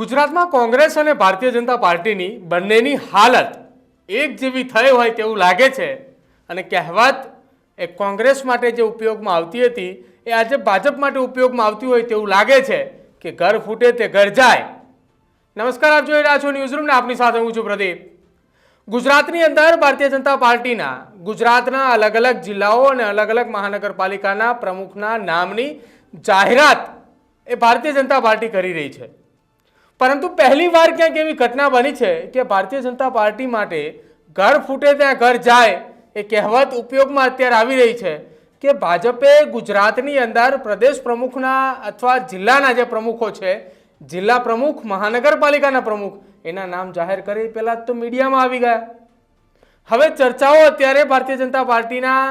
ગુજરાતમાં કોંગ્રેસ અને ભારતીય જનતા પાર્ટીની બંનેની હાલત એક જેવી થઈ હોય તેવું લાગે છે અને કહેવત એ કોંગ્રેસ માટે જે ઉપયોગમાં આવતી હતી એ આજે ભાજપ માટે ઉપયોગમાં આવતી હોય તેવું લાગે છે કે ઘર ફૂટે તે ઘર જાય। નમસ્કાર, આપ જોઈ રહ્યા છો ન્યૂઝરૂમ ને આપની સાથે હું છું પ્રદીપ। ગુજરાતની અંદર ભારતીય જનતા પાર્ટીના ગુજરાતના અલગ અલગ જિલ્લાઓ અને અલગ અલગ મહાનગરપાલિકાના પ્રમુખના નામની જાહેરાત એ ભારતીય જનતા પાર્ટી કરી રહી છે, પરંતુ પહેલી વાર ક્યાંક એવી ઘટના બની છે કે ભારતીય જનતા પાર્ટી માટે ઘર ફૂટે ત્યાં ઘર જાય એ કહેવત ઉપયોગમાં અત્યારે આવી રહી છે કે ભાજપે ગુજરાતની અંદર પ્રદેશ પ્રમુખના અથવા જિલ્લાના જે પ્રમુખો છે, જિલ્લા પ્રમુખ, મહાનગરપાલિકાના પ્રમુખ, એના નામ જાહેર કરી પહેલા તો મીડિયામાં આવી ગયા। હવે ચર્ચાઓ અત્યારે ભારતીય જનતા પાર્ટીના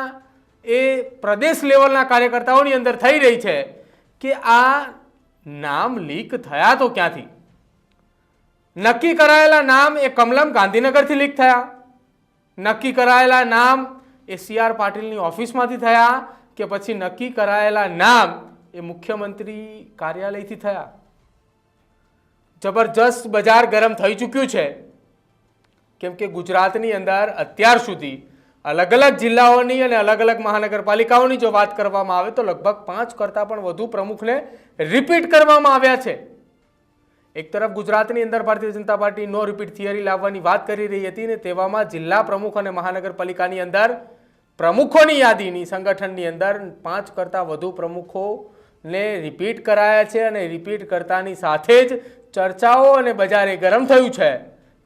એ પ્રદેશ લેવલના કાર્યકર્તાઓની અંદર થઈ રહી છે કે આ નામ લીક થયા તો ક્યાંથી? નક્કી કરાયેલા નામ એ કમલમ ગાંધીનગરથી લીક થયા, નક્કી કરાયેલા નામ એ CR પાટીલની ઓફિસમાંથી થયા કે પછી નક્કી કરાયેલા નામ એ મુખ્યમંત્રી કાર્યાલયથી થયા? જબરજસ્ત બજાર ગરમ થઈ ચૂક્યું છે, કેમ કે ગુજરાતની અંદર અત્યાર સુધી અલગ અલગ જિલ્લાઓની અને અલગ અલગ મહાનગરપાલિકાઓની જો વાત કરવામાં આવે તો લગભગ 5 કરતાં પણ વધુ પ્રમુખને રિપીટ કરવામાં આવ્યા છે। એક તરફ ગુજરાતની અંદર ભારતીય જનતા પાર્ટી નો રિપીટ થિયરી લાવવાની વાત કરી રહી હતી ને તેવામાં જિલ્લા પ્રમુખ અને મહાનગરપાલિકાની અંદર પ્રમુખોની યાદીની સંગઠનની અંદર 5 કરતાં વધુ પ્રમુખોને રિપીટ કરાયા છે અને રિપીટ કરતાની સાથે જ ચર્ચાઓ અને બજારે ગરમ થયું છે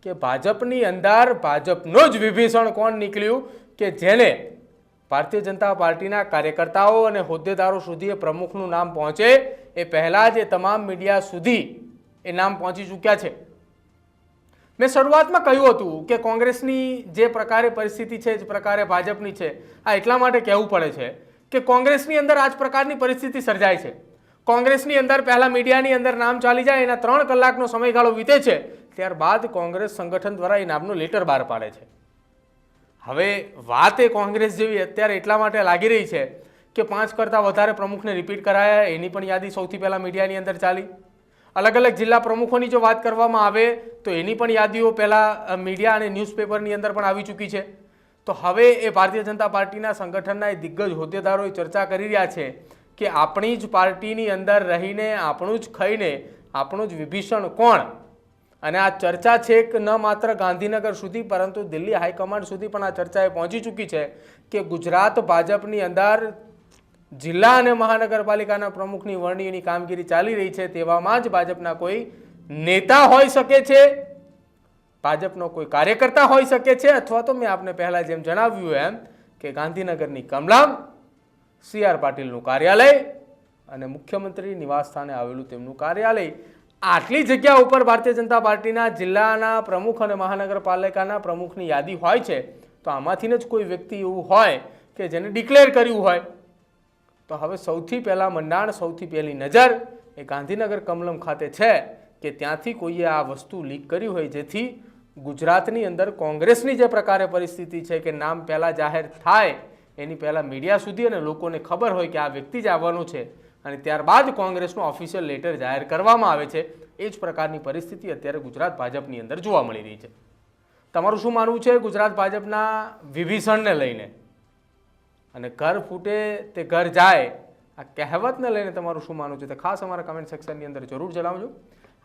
કે ભાજપની અંદર ભાજપનો જ વિભીષણ કોણ નીકળ્યું કે જેને ભારતીય જનતા પાર્ટીના કાર્યકર્તાઓ અને હોદ્દેદારો સુધી એ પ્રમુખનું નામ પહોંચે એ પહેલાં જ એ તમામ મીડિયા સુધી એ નામ પહોંચી ચૂક્યા છે। મેં શરૂઆતમાં કહ્યું હતું કે કોંગ્રેસની જે પ્રકારે પરિસ્થિતિ છે જ પ્રકારે ભાજપની છે। આ એટલા માટે કહેવું પડે છે કે કોંગ્રેસની અંદર આ જ પ્રકારની પરિસ્થિતિ સર્જાય છે। કોંગ્રેસની અંદર પહેલા મીડિયાની અંદર નામ ચાલી જાય, એના 3 કલાકનો સમયગાળો વીતે છે, ત્યારબાદ કોંગ્રેસ સંગઠન દ્વારા એ નામનો લેટર બહાર પાડે છે। હવે વાત એ કોંગ્રેસ જેવી અત્યારે એટલા માટે લાગી રહી છે કે 5 કરતાં વધારે પ્રમુખને રિપીટ કરાયા, એની પણ યાદી સૌથી પહેલા મીડિયાની અંદર ચાલી। અલગ અલગ જિલ્લા પ્રમુખોની જો વાત કરવામાં આવે તો એની પણ યાદીઓ પહેલાં મીડિયા અને ન્યૂઝપેપરની અંદર પણ આવી ચૂકી છે। તો હવે એ ભારતીય જનતા પાર્ટીના સંગઠનના એ દિગ્ગજ હોદ્દેદારો ચર્ચા કરી રહ્યા છે કે આપણી જ પાર્ટીની અંદર રહીને આપણું જ ખાઈને આપણું જ વિભીષણ કોણ? અને આ ચર્ચા છેક ન માત્ર ગાંધીનગર સુધી પરંતુ દિલ્હી હાઈકમાન્ડ સુધી પણ આ ચર્ચાએ પહોંચી ચૂકી છે કે ગુજરાત ભાજપની અંદર જિલ્લા અને મહાનગરપાલિકાના પ્રમુખની વરણીની કામગીરી ચાલી રહી છે, તેવામાં જ ભાજપના કોઈ નેતા હોઈ શકે છે, ભાજપનો કોઈ કાર્યકર્તા હોઈ શકે છે, અથવા તો મેં આપને પહેલા જેમ જણાવ્યું એમ કે ગાંધીનગરની કમલમ, CR પાટીલનું કાર્યાલય અને મુખ્યમંત્રી નિવાસ સ્થાને આવેલું તેમનું કાર્યાલય, આટલી જગ્યા ઉપર ભારતીય જનતા પાર્ટીના જિલ્લાના પ્રમુખ અને મહાનગરપાલિકાના પ્રમુખની યાદી હોય છે, તો આમાંથી જ કોઈ વ્યક્તિ એવું હોય કે જેને ડિક્લેર કર્યું હોય। તો હવે સૌથી પહેલાં મંડાણ, સૌથી પહેલી નજર એ ગાંધીનગર કમલમ ખાતે છે કે ત્યાંથી કોઈએ આ વસ્તુ લીક કરી હોય, જેથી ગુજરાતની અંદર કોંગ્રેસની જે પ્રકારે પરિસ્થિતિ છે કે નામ પહેલાં જાહેર થાય એની પહેલાં મીડિયા સુધી અને લોકોને ખબર હોય કે આ વ્યક્તિ જ આવવાનો છે અને ત્યારબાદ કોંગ્રેસનો ઓફિશિયલ લેટર જાહેર કરવામાં આવે છે, એ જ પ્રકારની પરિસ્થિતિ અત્યારે ગુજરાત ભાજપની અંદર જોવા મળી રહી છે। તમારું શું માનવું છે ગુજરાત ભાજપના વિભીષણને લઈને? અને ઘર ફૂટે તે ઘર જાય આ કહેવતને લઈને તમારું શું માનવું છે તે ખાસ અમારા કમેન્ટ સેક્શનની અંદર જરૂર જણાવજો।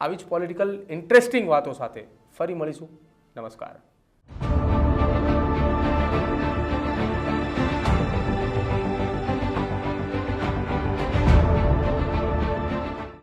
આવી જ પોલિટિકલ ઇન્ટરેસ્ટિંગ વાતો સાથે ફરી મળીશું। નમસ્કાર।